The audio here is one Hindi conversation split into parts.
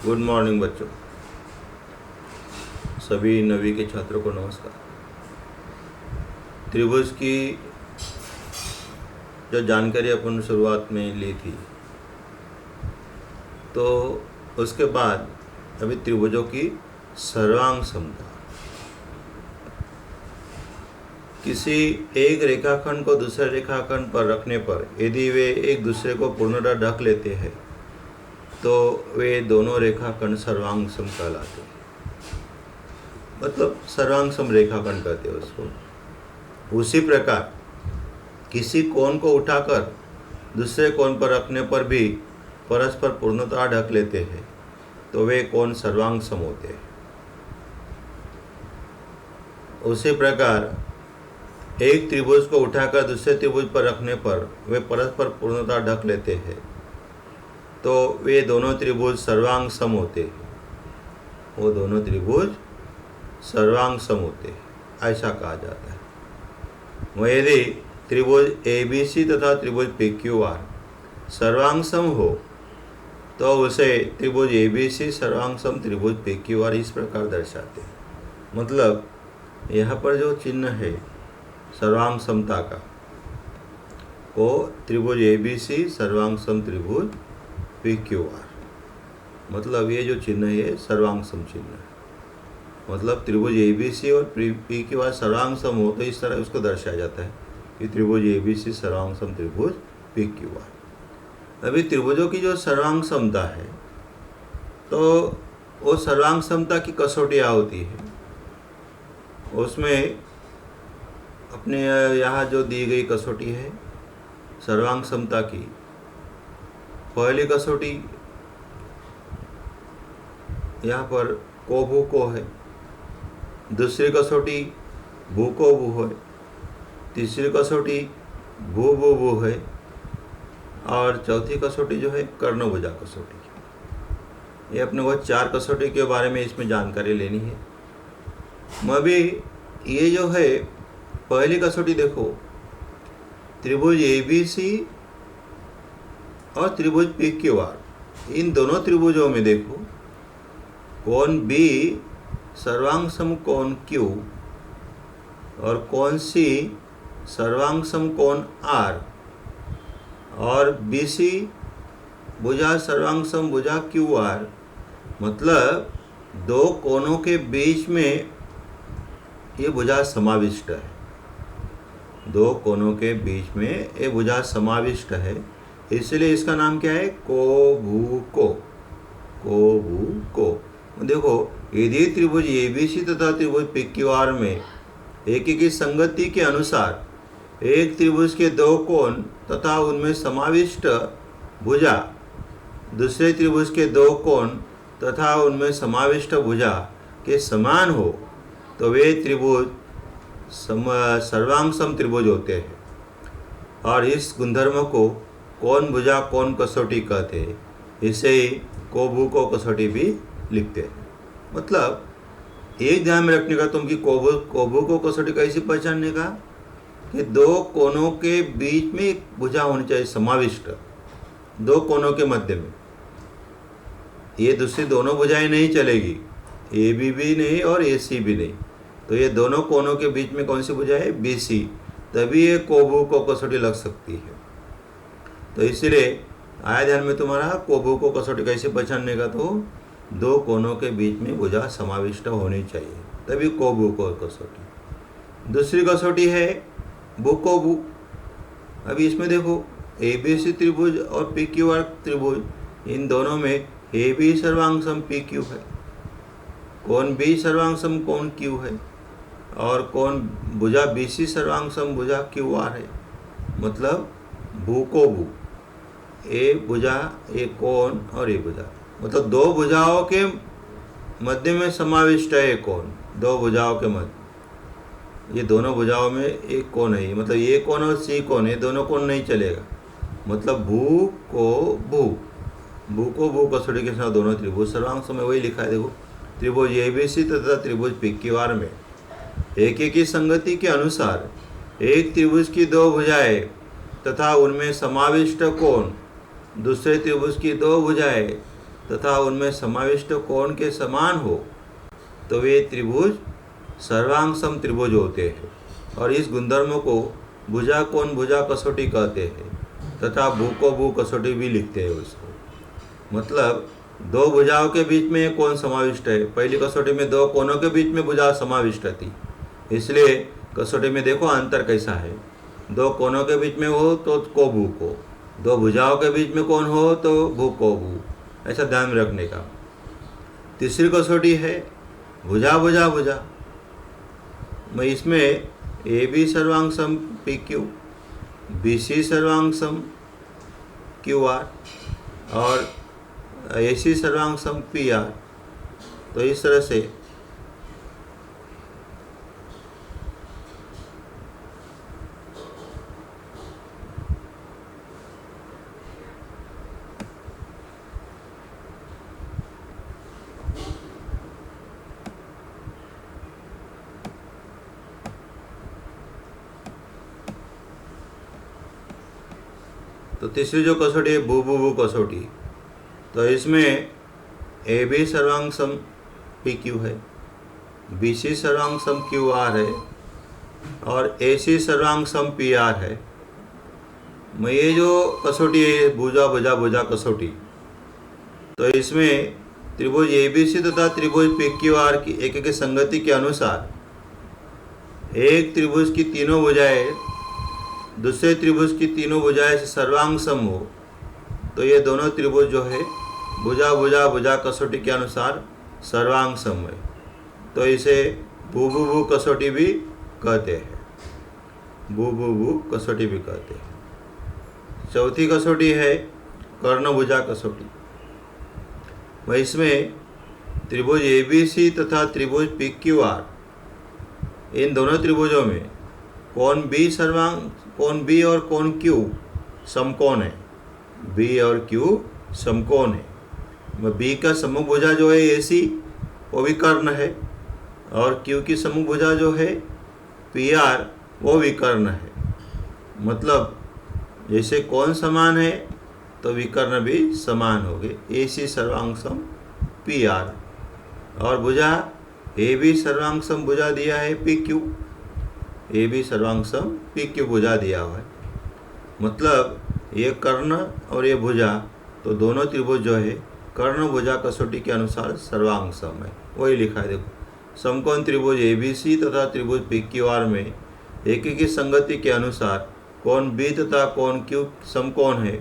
गुड मॉर्निंग बच्चों, सभी नवी के छात्रों को नमस्कार। त्रिभुज की जो जानकारी अपन शुरुआत में ली थी, तो उसके बाद अभी त्रिभुजों की सर्वांग समता। किसी एक रेखाखंड को दूसरे रेखाखंड पर रखने पर यदि वे एक दूसरे को पूर्णतः ढक लेते हैं तो वे दोनों रेखाखंड सर्वांग सम कहलाते हैं। मतलब सर्वांग सम रेखाखंड कहते हैं उसको। उसी प्रकार किसी कोण को उठाकर दूसरे कोण पर रखने पर भी परस्पर पूर्णतः ढक लेते हैं तो वे कोण सर्वांग सम होते हैं। उसी प्रकार एक त्रिभुज को उठाकर दूसरे त्रिभुज पर रखने पर वे परस्पर पूर्णतः ढक लेते हैं तो वे दोनों त्रिभुज सर्वांग सम होते हैं। वो दोनों त्रिभुज सर्वांग सम होते हैं, ऐसा कहा जाता है। वह यदि त्रिभुज ABC तथा त्रिभुज PQR सर्वांग सम हो तो उसे त्रिभुज ABC सर्वांग सम त्रिभुज PQR इस प्रकार दर्शाते हैं। मतलब यहाँ पर जो चिन्ह है सर्वांग समता का, वो त्रिभुज ABC सर्वांग सम त्रिभुज PQR, मतलब ये जो चिन्ह है सर्वांग सम चिन्ह है। मतलब त्रिभुज ABC और PQR सर्वांग सम हो तो इस तरह उसको दर्शाया जाता है कि त्रिभुज ABC सर्वांग सम त्रिभुज PQR। अभी त्रिभुजों की जो सर्वांग समता है तो वो सर्वांग समता की कसौटियाँ होती है। उसमें अपने यहाँ जो दी गई कसौटी है सर्वांग समता की, पहली कसौटी यहाँ पर को भू को है, दूसरी कसौटी भू को भू है, तीसरी कसौटी भू भू भू है और चौथी कसौटी जो है कर्ण भुजा कसौटी। ये अपने को 4 कसौटी के बारे में इसमें जानकारी लेनी है। अभी ये जो है पहली कसौटी देखो, त्रिभुज ABC और त्रिभुज PQR, इन दोनों त्रिभुजों में देखो कोण B सर्वांग सम कोण Q और कोण C सर्वांग सम कोण R और BC भुजा सर्वांग सम भुजा QR। मतलब दो कोणों के बीच में ये भुजा समाविष्ट है। दो कोणों के बीच में ये भुजा समाविष्ट है, इसलिए इसका नाम क्या है? कोभुको। कोभुको। देखो यदि त्रिभुज ABC तथा त्रिभुज PQR में एक की संगति के अनुसार एक त्रिभुज के दो कोण तथा उनमें समाविष्ट भुजा दूसरे त्रिभुज के दो कोण तथा उनमें समाविष्ट भुजा के समान हो तो वे त्रिभुज सर्वांग सम त्रिभुज होते हैं। और इस गुणधर्म को कोण भुजा कोण कसौटी कहते हैं। इसे ही कोभुको कसौटी भी लिखते हैं। मतलब एक ध्यान में रखने का तुम कि कोभुको कसौटी कैसे पहचानने का कि दो कोणों के बीच में एक भुजा होनी चाहिए समाविष्ट, दो कोणों के मध्य में। ये दूसरी दोनों भुजाएं नहीं चलेगी, AB भी नहीं और AC भी नहीं, तो ये दोनों कोणों के बीच में कौन सी भुजा है? BC, तभी ये कोभुको कसौटी लग सकती है। तो इसीलिए आया ध्यान में तुम्हारा कोभुको कसौटी कैसे पहचानने का, तो दो कोणों के बीच में भुजा समाविष्ट होनी चाहिए, तभी कोभुको कसौटी। दूसरी कसौटी है भूकोभू। अभी इसमें देखो ABC त्रिभुज और PQR त्रिभुज, इन दोनों में AB सर्वांग सम PQ है, कोण B सर्वांग सम कोण Q है और कोण भुजा BC सर्वांग सम भुजा QR है। मतलब भू को भू, ए भुजा ए कोण और ए भुजा, मतलब दो भुजाओं के मध्य में समाविष्ट है कोण। दो भुजाओं के मध्य, ये दोनों भुजाओं में एक कोण है, मतलब ये कोण और C कोण, ये दोनों कोण नहीं चलेगा। मतलब भू को भू कसौटी के साथ दोनों त्रिभुज सर्वांग सम, वही लिखा है देखो। त्रिभुज ABC तथा त्रिभुज PQR में एक की संगति के अनुसार एक त्रिभुज की दो भुजाएं तथा उनमें समाविष्ट कोण दूसरे त्रिभुज की दो भुजाएं तथा उनमें समाविष्ट कोण के समान हो तो वे त्रिभुज सर्वांग सम त्रिभुज होते हैं। और इस गुणधर्म को भुजा कोण भुजा कसौटी कहते हैं तथा भू को भू कसौटी भी लिखते हैं उसको। मतलब दो भुजाओं के बीच में कोण समाविष्ट है। पहली कसौटी में दो कोणों के बीच में भुजा समाविष्ट थी, इसलिए कसौटी में देखो अंतर कैसा है। दो कोणों के बीच में हो तो को भू को, दो भुजाओं के बीच में कोण हो तो भू को भू, ऐसा ध्यान में रखने का। तीसरी कसौटी है भुजा भुजा भुजा। मैं इसमें ए बी सर्वांग some P Q, B C सर्वांग सम क्यू आर और ए सी सर्वांग सम पी आर। तो इस तरह से तो तीसरी जो कसौटी है भू भू भू कसौटी, तो इसमें ए बी सर्वांग सम पी क्यू है, बी सी सर्वांग सम क्यू आर है और ए सी सर्वांग सम पी आर है। मैं ये जो कसौटी है भुजा भुजा भुजा कसौटी, तो इसमें त्रिभुज ए बी सी तथा त्रिभुज पी क्यू आर की एक एक संगति के अनुसार एक त्रिभुज की तीनों भुजाएं दूसरे त्रिभुज की तीनों भुजाएं से सर्वांग सम हो तो ये दोनों त्रिभुज जो है भुजा भुजा भुजा कसौटी के अनुसार सर्वांग सम है। तो इसे भू भू भू कसौटी भी कहते हैं, भू भू भू कसौटी भी कहते हैं। चौथी कसौटी है कर्ण भुजा कसौटी। वह इसमें त्रिभुज ए बी सी तथा त्रिभुज पी क्यू आर, इन दोनों त्रिभुजों में कोण बी सर्वांग, कोण बी और कोण क्यू समकोण है। बी और क्यू समकोण है। बी का सम्मुख भुजा जो है ए सी वो भी कर्ण है और क्यू की सम्मुख भुजा जो है पी आर वो भी कर्ण है। मतलब जैसे कोण समान है तो विकर्ण भी समान हो गए। ए सी सर्वांग सम पी आर और भुजा ए बी सर्वांग सम भुजा दिया है पी क्यू, ए बी सर्वांग सम पी क्यू भुजा दिया हुआ है। मतलब ये कर्ण और ये भुजा, तो दोनों त्रिभुज जो है कर्ण भुजा कसौटी के अनुसार सर्वांग सम है। वही लिखा है देखो, समकोण त्रिभुज ए बी सी तथा त्रिभुज पी क्यू आर में एक ही संगति के अनुसार कोण बी तथा कोण क्यू समकोण है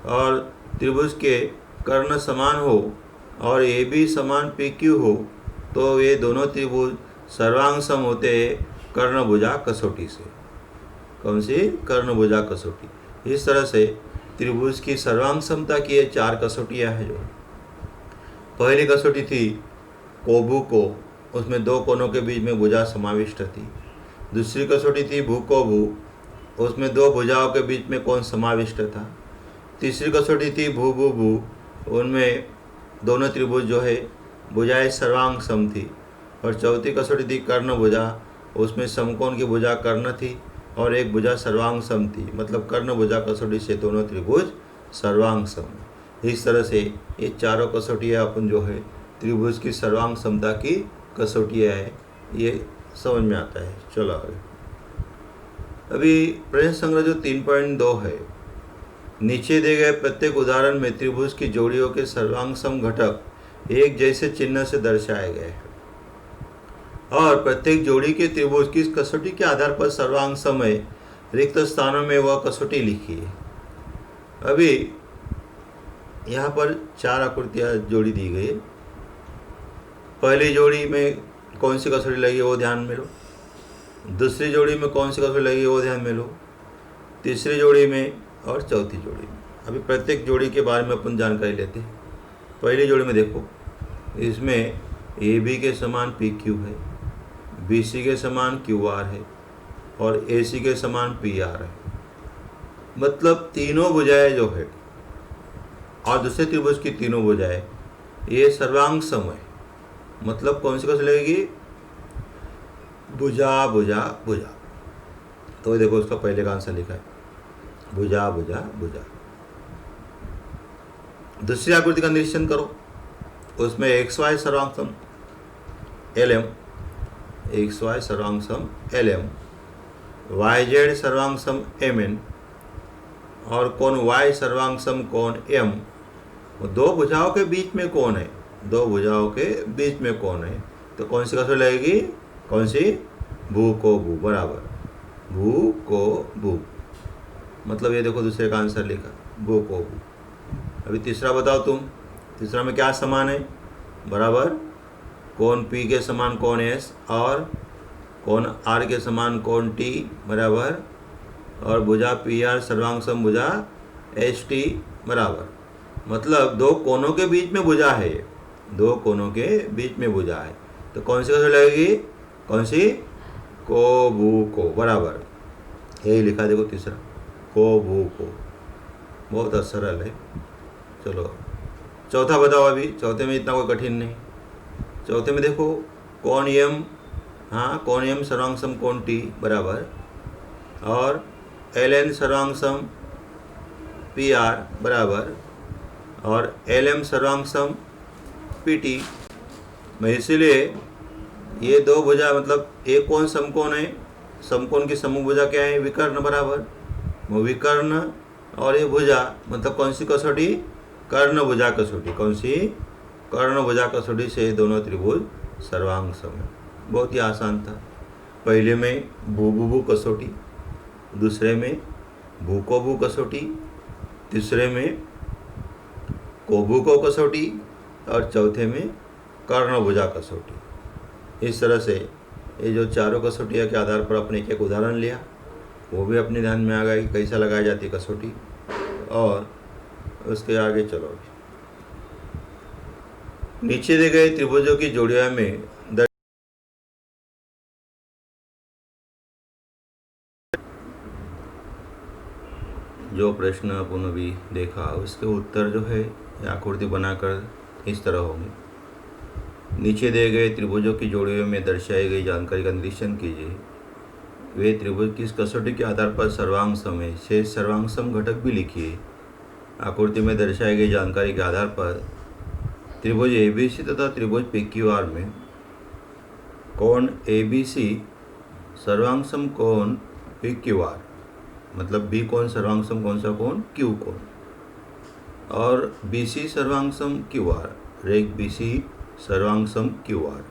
और त्रिभुज के कर्ण समान हो और ए बी समान पी क्यू हो तो ये दोनों त्रिभुज सर्वांग सम होते हैं कर्ण भुजा कसौटी से। कौन सी? कर्ण भुजा कसौटी। इस तरह से त्रिभुज की सर्वांग समता की ये चार कसौटियाँ हैं। जो पहली कसौटी थी कोभु को, उसमें दो कोणों के बीच में भुजा समाविष्ट थी। दूसरी कसौटी थी भू को भू, उसमें दो भुजाओं के बीच में कोण समाविष्ट था। तीसरी कसौटी थी भू भू भू, उनमें दोनों त्रिभुज जो है भुजाएं सर्वांग सम थी। और चौथी कसौटी थी कर्ण भुजा, उसमें समकोण की भुजा कर्ण थी और एक भुजा सर्वांग सम थी। मतलब कर्ण भुजा कसौटी से दोनों त्रिभुज सर्वांग सम। इस तरह से ये चारों कसौटियाँ अपन जो है त्रिभुज की सर्वांग समता की कसौटियाँ है, ये समझ में आता है। चलो आगे। अभी प्रश्न संग्रह जो 3.2 है, नीचे दिए गए प्रत्येक उदाहरण में त्रिभुज की जोड़ियों के सर्वांग सम घटक एक जैसे चिन्ह से दर्शाए गए हैं और प्रत्येक जोड़ी के त्रिभुज की कसौटी के आधार पर सर्वांग सम है। रिक्त स्थानों में वह कसौटी लिखी है। अभी यहाँ पर चार आकृतियाँ जोड़ी दी गई है। पहली जोड़ी में कौन सी कसौटी लगी है वो ध्यान में लो, दूसरी जोड़ी में कौन सी कसौटी लगी है वो ध्यान में लो, तीसरी जोड़ी में और चौथी जोड़ी में। अभी प्रत्येक जोड़ी के बारे में अपन जानकारी लेते हैं। पहली जोड़ी में देखो, इसमें ए बी के समान पी क्यू है, बी सी के समान क्यू आर है और ए सी के समान पी आर है। मतलब तीनों भुजाएं जो है और दूसरे त्रिभुज की तीनों भुजाएं ये सर्वांग सम है। मतलब कौन सी कसौटी लगेगी? भुजा भुजा भुजा। तो देखो उसका पहले का आंसर लिखा है भुजा भुजा भुजा। दूसरी आकृति का निरीक्षण करो, उसमें एक्स वाई सर्वांग सम एल एम, एक्स वाई सर्वांग सम एल एम, वाई जेड सर्वांग सम एम एन और कोण वाई सर्वांग सम कोण एम। दो भुजाओं के बीच में कोण है, दो भुजाओं के बीच में कोण है, तो कौन सी कसौटी लगेगी? कौन सी? भू को भू बराबर, भू को भू, मतलब ये देखो दूसरे का आंसर लिखा, भू को भू। अभी तीसरा बताओ तुम, तीसरा में क्या समान है? बराबर कोण P के समान कोण S और कोण R के समान कोण T बराबर, और भुजा PR सर्वांग सम भुजा ST बराबर। मतलब दो कोनों के बीच में भुजा है, दो कोनों के बीच में भुजा है, तो कौन सी कसौटी लगेगी? कौन सी? को भू को बराबर, यही लिखा देखो तीसरा, को भू को। बहुत सरल है। चलो चौथा बताओ। अभी चौथे में इतना कोई कठिन नहीं। चौथे में देखो कोण एम, हाँ कोण एम सर्वांग सम कोण टी बराबर, और एल एन सर्वांग सम पी आर बराबर, और एल एम सर्वांग सम पी टी। इसीलिए ये दो भुजा, मतलब एक कोण समकोण है, समकोण की समूह भुजा क्या है? विकर्ण बराबर, वो विकर्ण और ये भुजा, मतलब कौन सी कसौटी? कर्ण भुजा कसौटी। कौन सी? कर्ण भुजा कसौटी से दोनों त्रिभुज सर्वांग सम है। बहुत ही आसान था। पहले में भू भू भू कसौटी, दूसरे में भू को भू कसौटी, तीसरे में को भू को कसौटी, और चौथे में कर्ण भुजा कसौटी। इस तरह से ये जो चारों कसौटियाँ के आधार पर अपने एक उदाहरण लिया, वो भी अपने ध्यान में आ गया कि कैसा लगाई जाती है कसौटी। और उसके आगे चलो, नीचे दिए गए त्रिभुजों की जोड़ियों में जो प्रश्न अपन अभी देखा उसके उत्तर जो है आकृति बनाकर इस तरह होंगे। नीचे दिए गए त्रिभुजों की जोड़ियों में दर्शाई गई जानकारी का निरीक्षण कीजिए। वे त्रिभुज किस कसौटी के आधार पर सर्वांग सम है? शेष सर्वांग सम घटक भी लिखिए। आकृति में दर्शाई गई जानकारी के आधार पर त्रिभुज ABC तथा त्रिभुज PQR में कोण ABC सर्वांग सम कोण PQR, मतलब B कोण सर्वांग सम कौन सा कोण? Q कोण, और BC सर्वांग सम QR, रेख BC सर्वांग सम QR,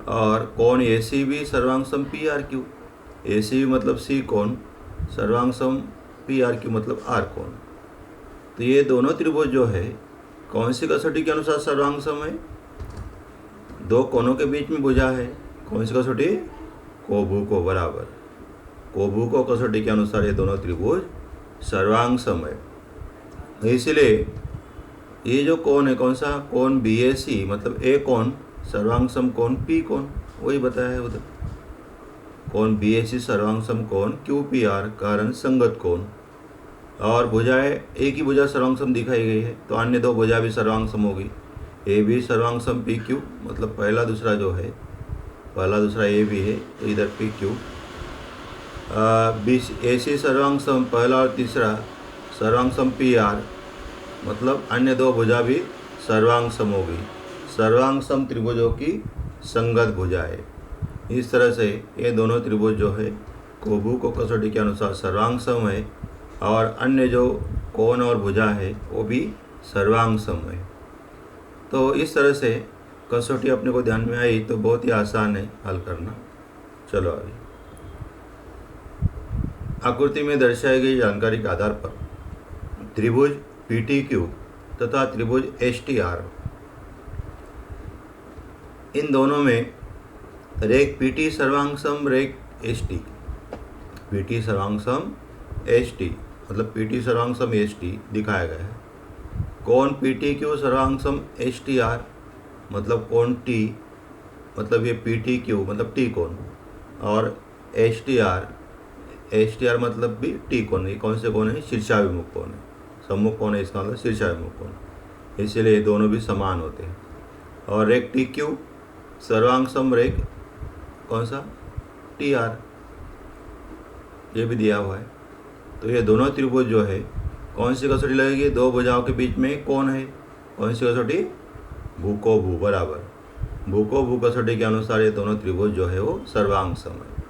और कोण ACB सर्वांग सम PRQ, ACB मतलब C कोण, सर्वांग सम PRQ मतलब R कोण। तो ये दोनों त्रिभुज जो है कौन सी कसौटी के अनुसार सर्वांग सम है? दो कोनों के बीच में भुजा है, कौन सी कसौटी? को भू को बराबर, को भू को कसौटी के अनुसार ये दोनों त्रिभुज सर्वांग सम है। इसलिए ये जो कोण है कौन सा? कोण BAC, मतलब ए कोण सर्वांग सम कोण P कोण, वही बताया है उधर। कोण BAC सर्वांग सम कोण QPR कारण संगत कोण, और भुजाएं एक ही भुजा सर्वांग सम दिखाई गई है, तो अन्य दो भुजा भी सर्वांग सम होगी। AB सर्वांग सम PQ, मतलब पहला दूसरा जो है, पहला दूसरा AB है, तो इधर PQ। AC सर्वांग सम पहला और तीसरा सर्वांग सम PR, मतलब अन्य दो भुजा भी सर्वांग सम होगी। सर्वांग सम त्रिभुजों की संगत भुजा है। इस तरह से ये दोनों त्रिभुज जो है को भू को कसौटी के अनुसार सर्वांग सम है, और अन्य जो कोण और भुजा है वो भी सर्वांग सम है। तो इस तरह से कसौटी अपने को ध्यान में आई तो बहुत ही आसान है हल करना। चलो आगे, आकृति में दर्शाई गई जानकारी के आधार पर त्रिभुज PTQ तथा त्रिभुज STR, इन दोनों में रेख PT सर्वांग सम रेख ST, PT सर्वांग सम ST, मतलब PT सर्वांग सम ST दिखाया गया है। कोण PTQ सर्वांग सम STR, मतलब कोण T, मतलब ये PTQ मतलब T कोण, और STR मतलब भी T कोण। ये कौन से कोण है? शीर्षाभिमुख कोण है, सम्मुख कोण है इसका मतलब शीर्षाभिमुख कोण, इसलिए ये दोनों भी समान होते हैं। और रेख TQ सर्वांग सम रेख कौन सा? TR, ये भी दिया हुआ है। तो ये दोनों त्रिभुज जो है कौन सी कसौटी लगेगी? दो भुजाओं के बीच में कौन है? कौन सी कसौटी? भू को भू, बराबर। भू को भू कसौटी के अनुसार ये दोनों त्रिभुज जो है वो सर्वांग सम है।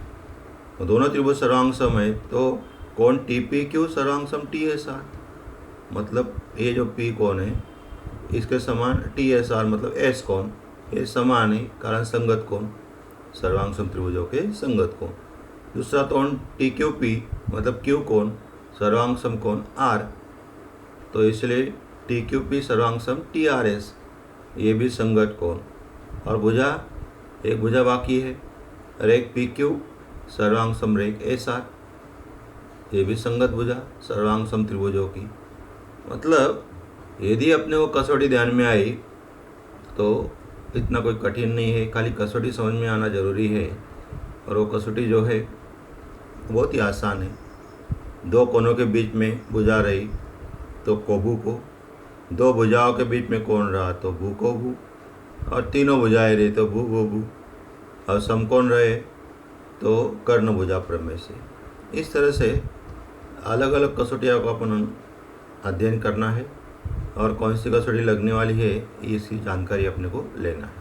तो दोनों त्रिभुज सर्वांग सम है तो कौन टी पी क्यू सर्वांग सम टी एस आर, मतलब ये जो पी कौन है इसके समान टी एस आर मतलब एस कौन, ये समान है कारण संगत कौन, सर्वांग सम त्रिभुजों के संगत कौन। दूसरा कौन? टी क्यू पी मतलब क्यू कौन, सर्वांग सम कौन आर, तो इसलिए टी क्यू पी सर्वांग सम टी आर एस, ये भी संगत कौन। और भुजा, एक भुजा बाकी है रेख पी क्यू सर्वांग सम रेख एस आर, ये भी संगत भुजा सर्वांग सम त्रिभुजों की। मतलब यदि अपने को कसौटी ध्यान में आई तो इतना कोई कठिन नहीं है, खाली कसौटी समझ में आना जरूरी है। और वो कसौटी जो है बहुत ही आसान है। दो कोनों के बीच में भुजा रही तो कोभू को, दो भुजाओं के बीच में कोण रहा तो भू को भू, और तीनों भुजाएं रही तो भू भू भू, और समकोण रहे तो कर्ण भुजा प्रमेय से। इस तरह से अलग अलग कसौटियों को अपन अध्ययन करना है और कौन सी कसौटी लगने वाली है इसकी जानकारी अपने को लेना है।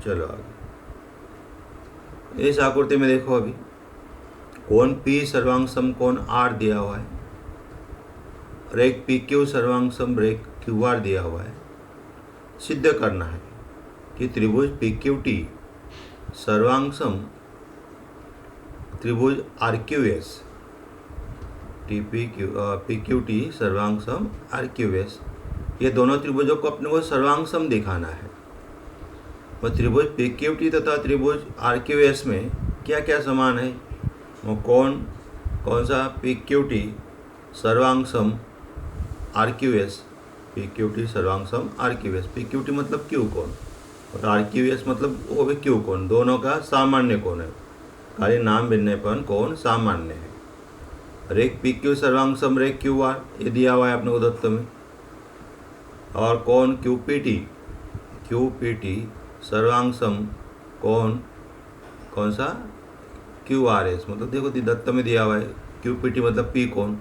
चलो आगे इस आकृति में देखो, अभी कोण P सर्वांग सम कोण R दिया हुआ है, रेख PQ सर्वांग सम रेख QR दिया हुआ है। सिद्ध करना है कि त्रिभुज PQT सर्वांग सम त्रिभुज RQS, PQT सर्वांग सम RQS, ये दोनों त्रिभुजों को अपने को सर्वांग सम दिखाना है। और त्रिभुज PQT तथा त्रिभुज RQS में क्या क्या समान है? वो कौन सा? PQT सर्वांग सम RQS, PQT सर्वांग सम RQS, PQT मतलब क्यू कोण और RQS मतलब वो भी क्यू कोण, दोनों का सामान्य कोण है, खाली नाम भिन्न पर कोण सामान्य है। रेख PQ सर्वांग सम रेख QR, ये दिया हुआ है अपने को दत्त में। और कोण QPT सर्वांग सम कोण कौन सा? QRS, मतलब देखो दत्त में दिया हुआ है QPT मतलब P कोण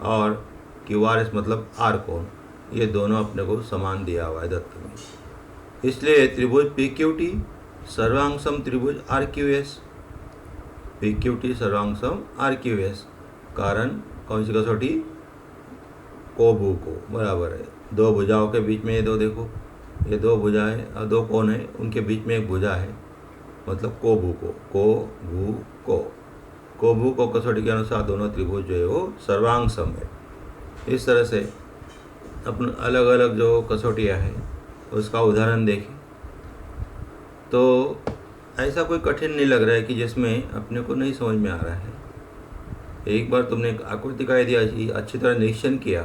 और QRS मतलब R कोण, ये दोनों अपने को समान दिया हुआ है दत्त में। इसलिए त्रिभुज PQT सर्वांग सम त्रिभुज RQS, PQT सर्वांग सम RQS, कारण कौन सी कसौटी? कोभू को, बराबर है। दो भुजाओं के बीच में ये दो, देखो ये दो भुजाएं और दो कोण है, उनके बीच में एक भुजा है, मतलब कोभू को कसौटी के अनुसार दोनों त्रिभुज जो है वो सर्वांग सम है। इस तरह से अपन अलग अलग जो कसौटियाँ हैं उसका उदाहरण देखें तो ऐसा कोई कठिन नहीं लग रहा है कि जिसमें अपने को नहीं समझ में आ रहा है। एक बार तुमने आकृति का यदि अच्छी तरह निरीक्षण किया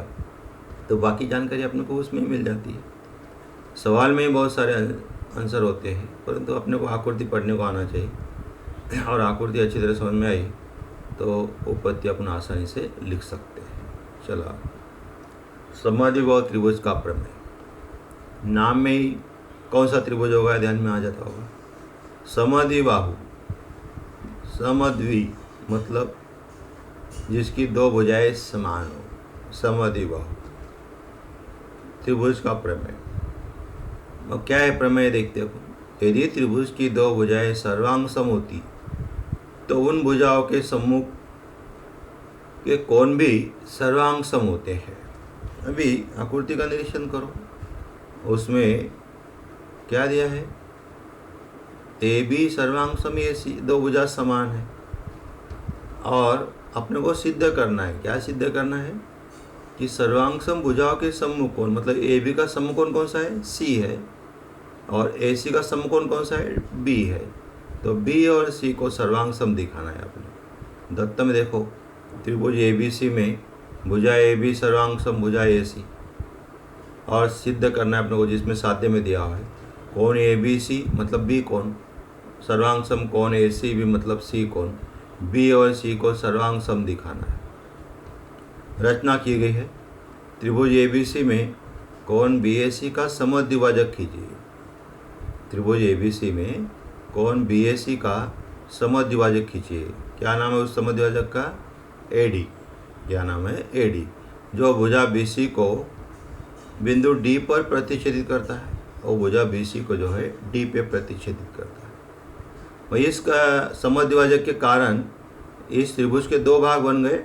तो बाकी जानकारी अपने को उसमें मिल जाती है। सवाल में बहुत सारे आंसर होते हैं, परंतु अपने को आकृति पढ़ने को आना चाहिए और आकृति अच्छी तरह समझ में आई तो उपपत्ति अपन आसानी से लिख सकते हैं। चलो, समद्विबाहु त्रिभुज का प्रमेय, नाम में ही कौन सा त्रिभुज होगा ध्यान में आ जाता होगा। समद्विबाहु, समद्वि मतलब जिसकी दो भुजाएं समान हो, समद्विबाहु त्रिभुज का प्रमेय। अब क्या है प्रमेय देखते हो। यदि त्रिभुज की दो भुजाएं सर्वांग सम होती तो उन भुजाओं के सम्मुख के कोण भी सर्वांग सम होते हैं। अभी आकृति का निरीक्षण करो, उसमें क्या दिया है? ए बी सर्वांग सम AC, दो भुजा समान है और अपने को सिद्ध करना है। क्या सिद्ध करना है? कि सर्वांग सम भुजाओं के सम्मुख कोण, मतलब AB का सम्मुख कोण कौन सा है? C है, और AC का सम्मुख कोण कौन सा है? B है। तो B और C को सर्वांग सम दिखाना है अपने। दत्त में देखो त्रिभुज ABC में भुजा AB सर्वांग सम भुजा AC, और सिद्ध करना है अपने को जिसमें साध्य में दिया हुआ है कोण ABC मतलब B कोण, सर्वांग सम कोण AC भी मतलब C कोण, B और C को सर्वांग सम दिखाना है। रचना की गई है। त्रिभुज ABC में कोण BAC का समद्विभाजक कीजिए। त्रिभुज ABC में कोण BAC का समद्विभाजक खींचिए। क्या नाम है उस समद्विभाजक का? AD। क्या नाम है? AD। जो भुजा BC को बिंदु D पर प्रतिच्छेदित करता है और भुजा BC को जो है D पे प्रतिच्छेदित करता है। वही इसका समद्विभाजक के कारण इस त्रिभुज के दो भाग बन गए,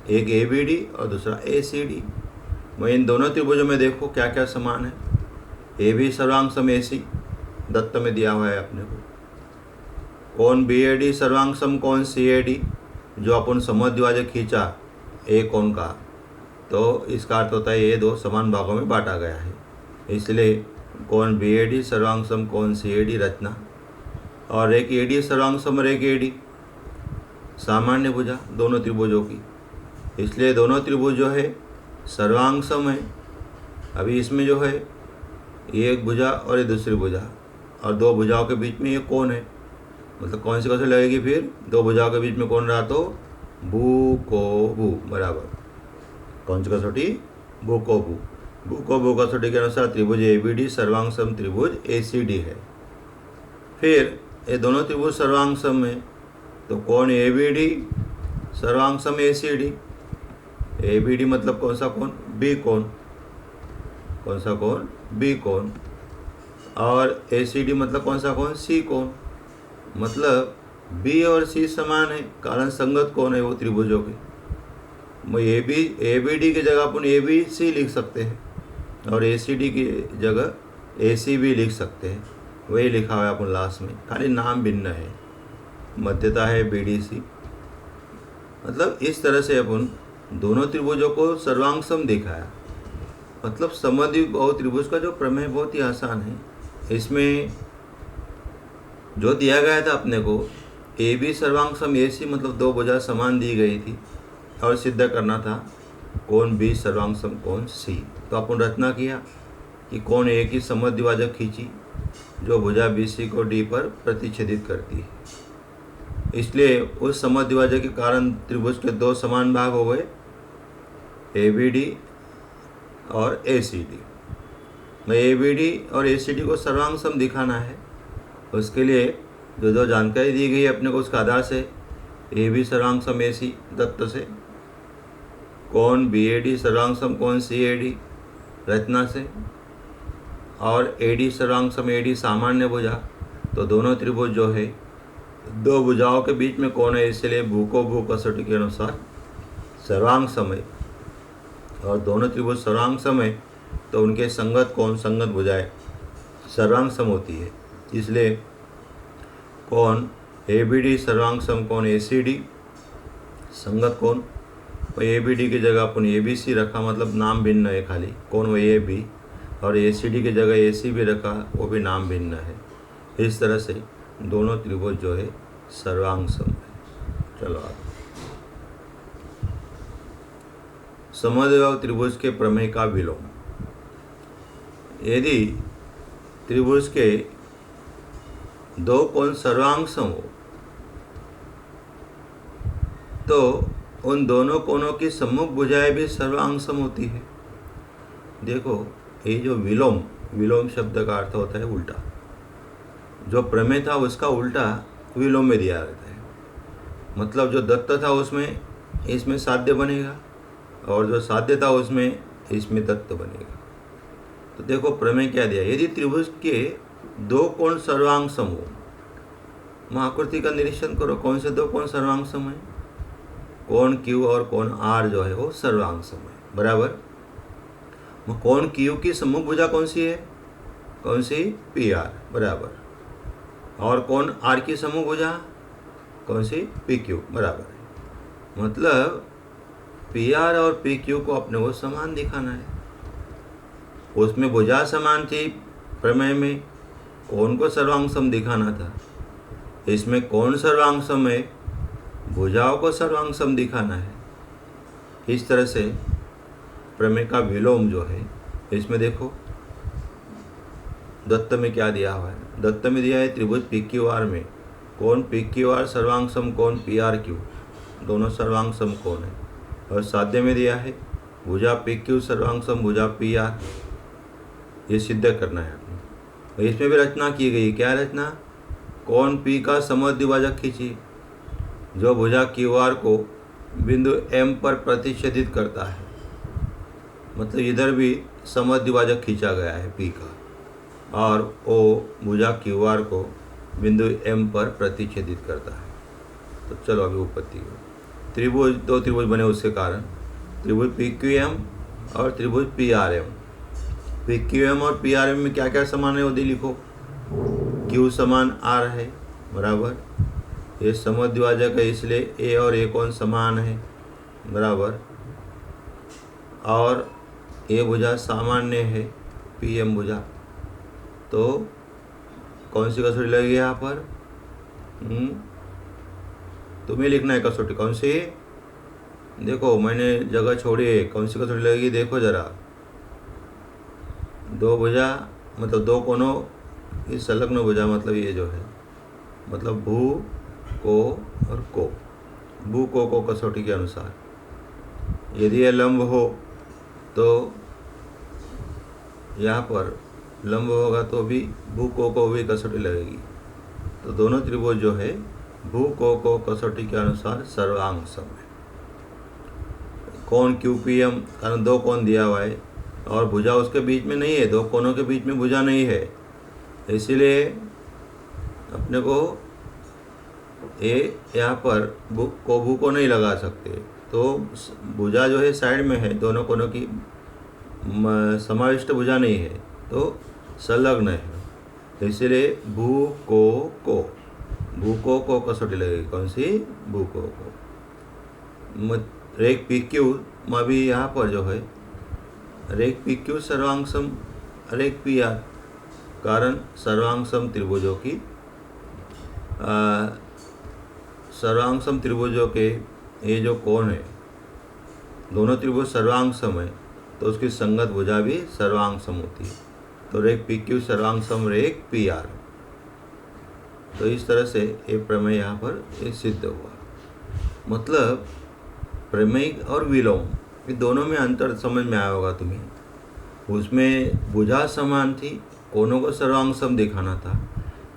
एक ABD और दूसरा ACD। वही इन दोनों त्रिभुजों में देखो क्या क्या समान है। AB सर्वांग सम AC दत्त में दिया हुआ है अपने को। कोण BAD सर्वांग सम कोण CAD, जो अपन समद्विभाजक खींचा A कोण का, तो इसका अर्थ होता है ये दो समान भागों में बांटा गया है, इसलिए कोण BAD सर्वांग सम कोण CAD रचना। और एक AD सर्वांग सम एक AD सामान्य भुजा दोनों त्रिभुजों की, इसलिए दोनों त्रिभुज जो है सर्वांग सम है। अभी इसमें जो है ये एक भुजा और ये दूसरी भुजा, और दो भुजाओं के बीच में ये कोण है, मतलब कौन सी कसौटी लगेगी फिर, दो भुजाओं के बीच में कोण रहा तो भू को भू बराबर, कौन सी कसौटी, भू को भू। भू को भू कसौटी के अनुसार त्रिभुज ABD सर्वांग सम त्रिभुज ACD है। फिर ये दोनों त्रिभुज सर्वांग सम है, तो कोण ABD सर्वांग सम ACD। ABD मतलब कौन सा कोण, B कोण, कौन सा कोण, B कोण। और ACD मतलब कौन सा कोण, C कोण। मतलब B और C समान है, कारण संगत कोण है वो त्रिभुजों के। ABD की जगह अपन ABC लिख सकते हैं और ACD की जगह AC भी लिख सकते हैं, वही लिखा हुआ है अपन लास्ट में, खाली नाम भिन्न है, मध्यता है BDC। मतलब इस तरह से अपन दोनों त्रिभुजों को सर्वांग सम दिखाया। मतलब समद्विबाहु त्रिभुज का जो प्रमेय बहुत ही आसान है। इसमें जो दिया गया था अपने को AB सर्वांग सम AC, मतलब दो भुजा समान दी गई थी और सिद्ध करना था कोण B सर्वांग सम कोण C। तो अपन रचना किया कि कोण A की समद्विभाजक खींची जो भुजा BC को D पर प्रतिच्छेदित करती है, इसलिए उस समद्विभाजक के कारण त्रिभुज के दो समान भाग हो गए, ABD और ACD। ABD और ACD को सर्वांग सम दिखाना है, उसके लिए जो जो जानकारी दी गई है अपने को उसके आधार से AB सर्वांग सम AC दत्त से, कोण BAD सर्वांग सम कोण CAD रचना से, और AD सर्वांग सम AD सामान्य भुजा। तो दोनों त्रिभुज जो है दो भुजाओं के बीच में कोण है, इसलिए भू को भू कसौटी के अनुसार सर्वांग सम है। और दोनों त्रिभुज सर्वांग सम है तो उनके संगत कोण संगत भुजाएं सर्वांग सम होती है, इसलिए कोण ABD सर्वांग सम कोण ACD संगत कोण। और ABD की जगह अपन ABC रखा, मतलब नाम भिन्न है खाली, कोण वो AB, और ACD की जगह AC भी रखा, वो भी नाम भिन्न है। इस तरह से दोनों त्रिभुज जो है सर्वांग सम है। चलो आगे, समद्विबाहु त्रिभुज के प्रमेय का विलोम। यदि त्रिभुज के दो कोण सर्वांग सम हो तो उन दोनों कोणों की सम्मुख भुजाएं भी सर्वांग सम होती है। देखो ये जो विलोम, विलोम शब्द का अर्थ होता है उल्टा, जो प्रमेय था उसका उल्टा विलोम में दिया रहता है। मतलब जो दत्त था उसमें इसमें साध्य बनेगा, और जो साध्य था उसमें इसमें दत्त बनेगा। तो देखो प्रमेय क्या दिया, यदि त्रिभुज के दो कोण सर्वांग सम हो, आकृति का निरीक्षण करो, कौन से दो कोण सर्वांग सम है, कोण Q और कोण R जो है वो सर्वांग सम है, बराबर। कोण Q की सम्मुख भुजा कौन सी है, कौन सी, PR, बराबर। और कोण R की सम्मुख भुजा कौन सी, PQ, बराबर। मतलब PR और PQ को अपने को समान दिखाना है। उसमें भुजा समान थी प्रमेय में, कोण को सर्वांग सम दिखाना था। इसमें कोण सर्वांग सम है, भुजाओं को सर्वांग सम दिखाना है। इस तरह से प्रमेय का विलोम जो है, इसमें देखो दत्त में क्या दिया हुआ है। दत्त में दिया है त्रिभुज PQR में कोण PQR सर्वांग सम कोण PRQ, दोनों सर्वांग सम कोण है। और साध्य में दिया है भुजा PQ सर्वांग सम भुजा PR, ये सिद्ध करना है आपने। और इसमें भी रचना की गई, क्या रचना, कोण P का समद्विभाजक खींची जो भुजा QR को बिंदु M पर प्रतिच्छेदित करता है। मतलब इधर भी समद्विभाजक खींचा गया है पी का, और ओ भुजा क्यू आर को बिंदु एम पर प्रतिच्छेदित करता है। तो चलो अभी उत्पत्ति हो। त्रिभुज, दो त्रिभुज बने उसके कारण, त्रिभुज पी क्यू एम और त्रिभुज P R M. P Q M और पी आर एम में क्या क्या समान है वो दे लिखो। क्यू समान आर है बराबर, ये समद्विभाजक है इसलिए ए और ए कोण समान है बराबर, और ए भुजा सामान्य है पी एम भुजा। तो कौन सी कसौटी लगेगी यहाँ पर? तुम्हें लिखना है कसौटी कौन सी। देखो मैंने जगह छोड़ी है, कौन सी कसौटी लगेगी देखो जरा। दो भुजा मतलब दो कोनों की संलग्न भुजा, मतलब ये जो है मतलब भू को और को, भू को कसौटी के अनुसार यदि यह लंब हो तो यहाँ पर लंब होगा तो भी भू को भी कसौटी लगेगी। तो दोनों त्रिभुज जो है भू को कसौटी के अनुसार सर्वांग सम है। कोण क्यू पी एम, कारण दो कोण दिया हुआ है और भुजा उसके बीच में नहीं है, दो कोणों के बीच में भुजा नहीं है, इसीलिए अपने को यहाँ पर भू को नहीं लगा सकते। तो भुजा जो है साइड में है, दोनों कोणों की समाविष्ट भुजा नहीं है तो संलग्न है, इसीलिए भू को कसौटी लगेगी। कौन सी? भू को। रेख पी क्यू में भी यहाँ पर जो है रेख पी क्यू सर्वांग सम रेख पी आर, कारण सर्वांग सम त्रिभुजों की सर्वांग सम त्रिभुजों के ये जो कोण है, दोनों त्रिभुज सर्वांग सम है तो उसकी संगत भुजा भी सर्वांग सम होती है। तो रेख पी क्यू सर्वांग सम रेख पी आर। तो इस तरह से ये प्रमेय यहाँ पर ये सिद्ध हुआ। मतलब प्रमेय और विलोम ये दोनों में अंतर समझ में आया होगा तुम्हें। उसमें भुजा समान थी, कोणों को सर्वांग सम दिखाना था।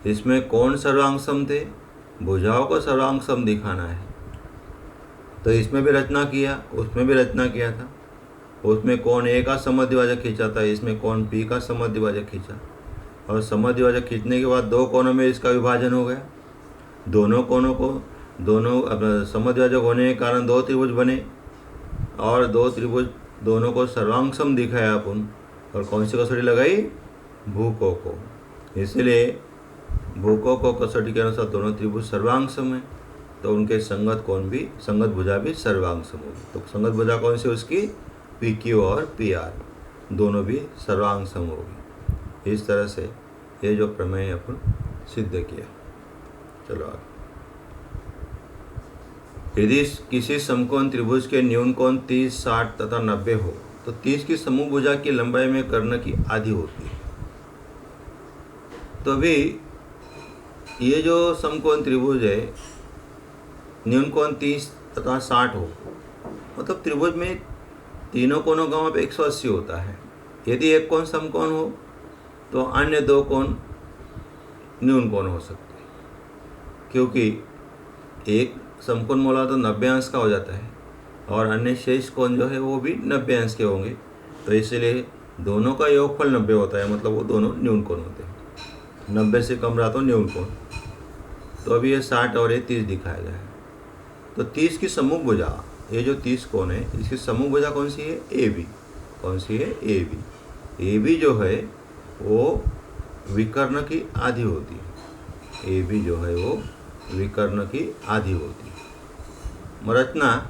इसमें कोण सर्वांग सम थे, भुजाओं को सर्वांग सम दिखाना है। तो इसमें भी रचना किया, उसमें भी रचना किया था। उसमें कोण ए का समद्विभाजक खींचा था, इसमें कोण पी का समद्विभाजक खींचा, और समद्विभाजक खींचने के बाद दो कोणों में इसका विभाजन हो गया। दोनों कोणों को समद्विभाजक होने के कारण दो त्रिभुज बने, और दो त्रिभुज दोनों को सर्वांग सम दिखाया अपन। और कौन सी कसौटी लगाई? भू को। इसलिए भू को कसौटी के अनुसार दोनों त्रिभुज सर्वांग सम है, तो उनके संगत कोण भी, संगत भुजा भी सर्वांग सम होगी। तो संगत भुजा कौन सी? उसकी पी क्यू और पी आर, दोनों भी सर्वांग सम होगी। इस तरह से ये जो प्रमेय अपन सिद्ध किया। चलो आगे। यदि किसी समकोण त्रिभुज के न्यून कोण 30, 60 तथा 90 हो तो 30 की समूह भुजा की लंबाई में कर्ण की आधी होती है। तो अभी ये जो समकोण त्रिभुज है, न्यून कोण 30 तथा 60 हो, मतलब त्रिभुज में तीनों कोणों का माप 180 होता है। यदि एक कोण समकोण हो तो अन्य दो कोण न्यून कोण हो सकते हैं, क्योंकि एक समकोण मोला तो 90 अंश का हो जाता है और अन्य शेष कोण जो है वो भी 90 अंश के होंगे। तो इसलिए दोनों का योगफल 90 होता है, मतलब वो दोनों न्यून कोण होते हैं। 90 से कम रहा तो न्यून कोण। तो अभी ये 60 और ये 30 दिखाया गया है। तो 30 की समूह भुजा, ये जो 30 कोण है इसकी समूह भुजा कौन सी है? A B. कौन सी है? A B. ए बी जो है वो विकर्ण की आधी होती है। ए बी जो है वो विकर्ण की आधी होती है। रचना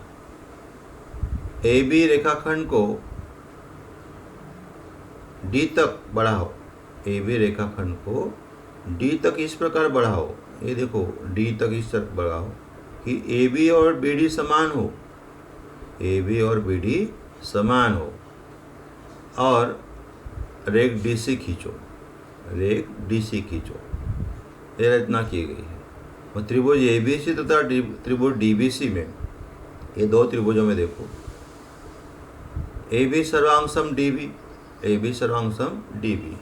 ए बी रेखाखंड को डी तक बढ़ाओ। ए बी रेखाखंड को डी तक इस प्रकार बढ़ाओ, ये देखो डी तक इस तरह बढ़ाओ कि ए बी और बी डी समान हो, ए बी और बी डी समान हो, और रेख डी सी खींचो, रेख डी सी खींचो। ये रचना की गई है। और त्रिभुज ए बी सी तथा त्रिभुज डी बी सी में, ये दो त्रिभुजों में देखो, ए बी सर्वांग सम डी बी, ए बी सर्वांग सम डी बी।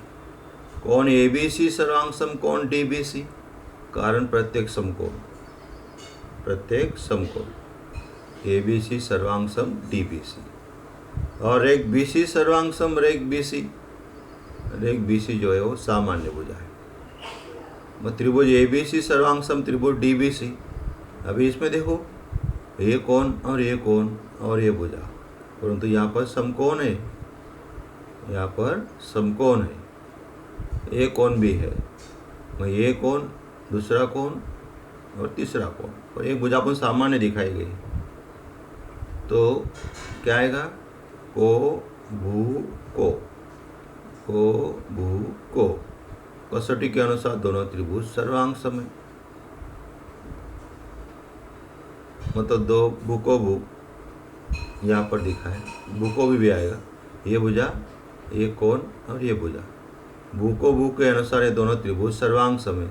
कोण ए बी सी सर्वांग सम कोण डी बी सी, कारण प्रत्येक समकोण, प्रत्येक समकोण ए बी सी सर्वांग सम डी बी सी। और रेख BC सर्वांग रेख BC जो है वो सामान्य भुजा है। त्रिभुज ABC सर्वांग त्रिभुज DBC। अभी इसमें देखो ये कोण और ये कोण और ये भुजा, परंतु यहाँ पर समकोण है, यहाँ पर समकोण है, ये कोण भी है, ये कोण, दूसरा कोण और तीसरा कोण, और एक भुजा अपन सामान्य दिखाई गई। तो क्या आएगा? को भू को कसौटी के अनुसार दोनों त्रिभुज सर्वांग सम है। मतलब दो भू को भू यहाँ पर दिखा है, भू को भी आएगा, ये भुजा, ये कोण और ये भुजा। भू को भू के अनुसार ये दोनों त्रिभुज सर्वांग सम है।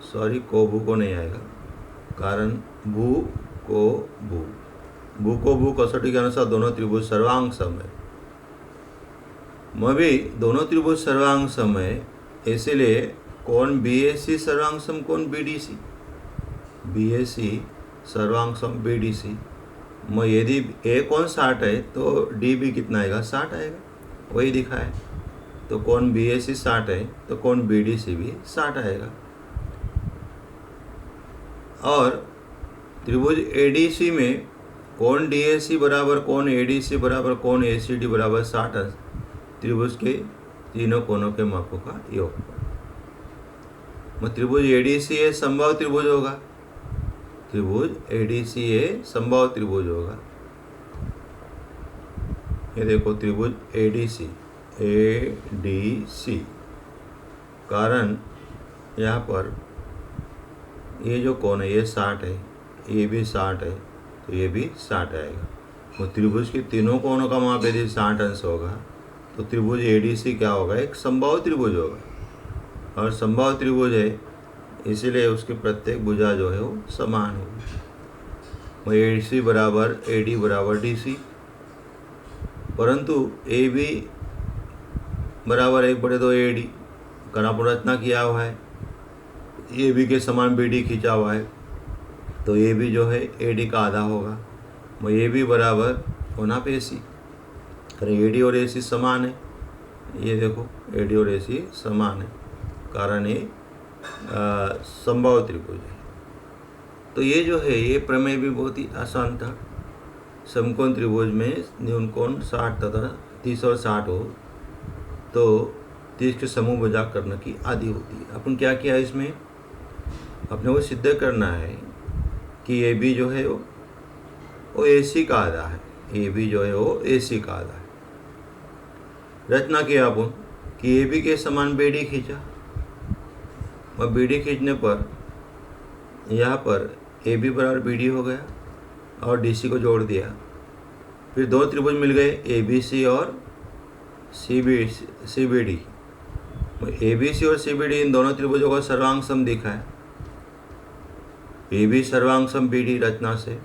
सॉरी, को भू को नहीं आएगा, कारण भू को भू कसौटी के अनुसार दोनों त्रिभुज सर्वांग सम है। भी दोनों त्रिभुज सर्वांग सम है, इसलिए कोण BAC सर्वांग सम कोण BDC, BAC सर्वांग सम BDC। यदि A कोण 60 है तो D भी कितना आएगा? 60 आएगा, वही दिखा है। तो कोण BAC 60 है तो कोण BDC भी 60 आएगा। और त्रिभुज ADC में कोण DAC बराबर कोण ADC बराबर कोण ACD बराबर 60 अंश त्रिभुज के तीनों कोणों के मापों का योग। त्रिभुज ADC समबाहु त्रिभुज होगा, त्रिभुज ADC समबाहु त्रिभुज होगा। ये देखो त्रिभुज ADC कारण यहाँ पर ये जो कोण है ये 60 है, ये भी 60 है, तो ये भी 60 आएगा। वो त्रिभुज के तीनों कोणों का माप यदि 60 अंश होगा तो त्रिभुज ADC क्या होगा? एक समबाहु त्रिभुज होगा, और समबाहु त्रिभुज है इसीलिए उसकी प्रत्येक भुजा जो है वो समान होगी। AC बराबर AD बराबर DC, परंतु AB बराबर 1/2 AD कणापुर रचना किया हुआ है, AB के समान BD खींचा हुआ है, तो AB जो है AD का आधा होगा। AB बराबर होना पे AC, AD और AC समान है। ये देखो AD और AC समान है, कारण ये समबाहु त्रिभुज है। तो ये जो है ये प्रमेय भी बहुत ही आसान था। समकोण त्रिभुज में न्यून कोण 60 तथा 30 और 60 हो तो 30 के समूह भुजा कर्ण की आधी होती है। अपन क्या किया इसमें? अपने को सिद्ध करना है कि AB जो है वो AC का आधा है, AB जो है वो AC का आधा है। रचना किया अपन कि AB के समान BD खींचा, और BD खींचने पर यहाँ पर AB बराबर BD हो गया और DC को जोड़ दिया। फिर दो त्रिभुज मिल गए ABC और CBD। ABC और CBD इन दोनों त्रिभुजों का सर्वांग सम दिखा है। AB सर्वांग सम BD रचना से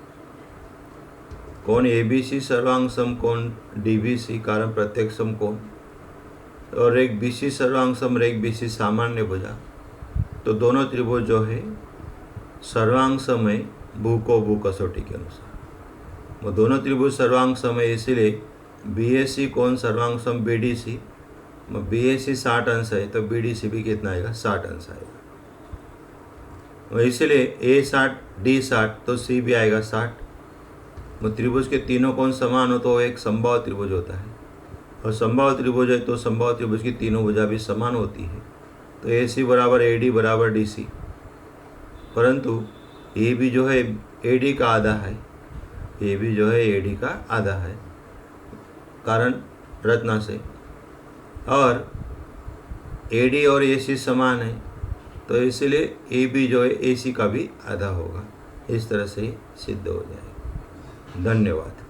कोण ABC सर्वांग सम कोण DBC कारण प्रत्येक समकोण, और रेख BC सर्वांग सम रेख BC सामान्य भुजा। तो दोनों त्रिभुज जो है सर्वांग सम है भू को भू कसौटी के अनुसार। वो दोनों त्रिभुज सर्वांग सम है, इसीलिए BAC कोण सर्वांग सम BDC। BAC 60 अंश है तो BDC भी कितना आएगा? 60 अंश आएगा। इसीलिए A 60 D 60 तो C भी आएगा 60। त्रिभुज के तीनों कोण समान हो तो एक समबाहु त्रिभुज होता है, और समबाहु त्रिभुज है तो समबाहु त्रिभुज की तीनों भुजा भी समान होती है। तो AC बराबर AD बराबर DC, परंतु AB जो है AD का आधा है, AB जो है AD का आधा है कारण रचना से, और AD और AC समान है तो इसलिए AB जो है AC का भी आधा होगा। इस तरह से सिद्ध हो जाएगा। धन्यवाद।